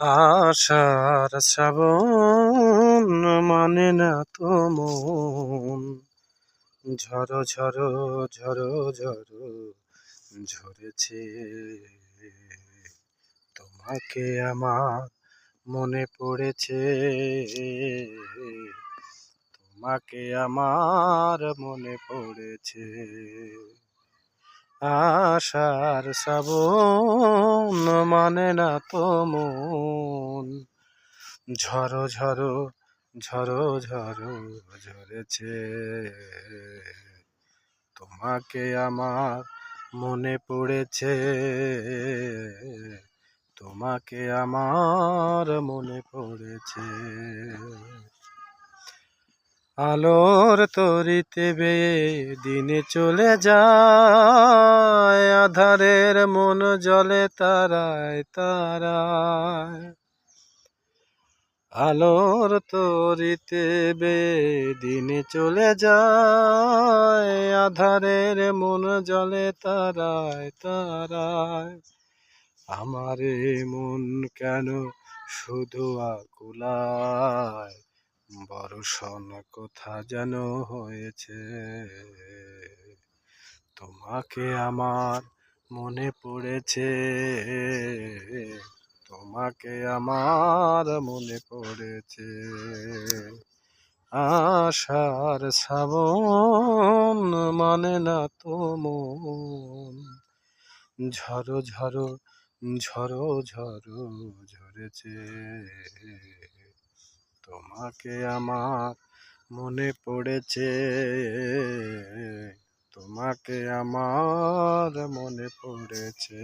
আষাঢ় শ্রাবণ মানে না তো মন, ঝরো ঝরো ঝরো ঝরো ঝরেছে। তোমাকে আমার মনে পড়েছে, তোমাকে আমার মনে পড়েছে। আষাঢ় শ্রাবণ মানে না তো মন, ঝরো ঝরো ঝরো ঝরো ঝরেছে। তোমাকে আমার মনে পড়েছে, তোমাকে আমার মনে পড়েছে। আলোর তরিতে বেয়ে দিনে চলে যায়, আধারের মন জলে তারায় তারায়। আলোর তরিতে বেয়ে দিনে চলে যায়, আধারের মন জলে তারায় তারায়। আমার মন কেন শুধু আকুলায়, বর্ষণ কোথা যেন হয়েছে। তোমাকে আমার মনে পড়েছে, তোমাকে আমার মনে পড়েছে। আষাঢ় শ্রাবণ মানে না তো মন, ঝরো ঝরো ঝরো ঝরো ঝরেছে। তোমাকে আমার মনে পড়েছে, তোমাকে আমার মনে পড়েছে।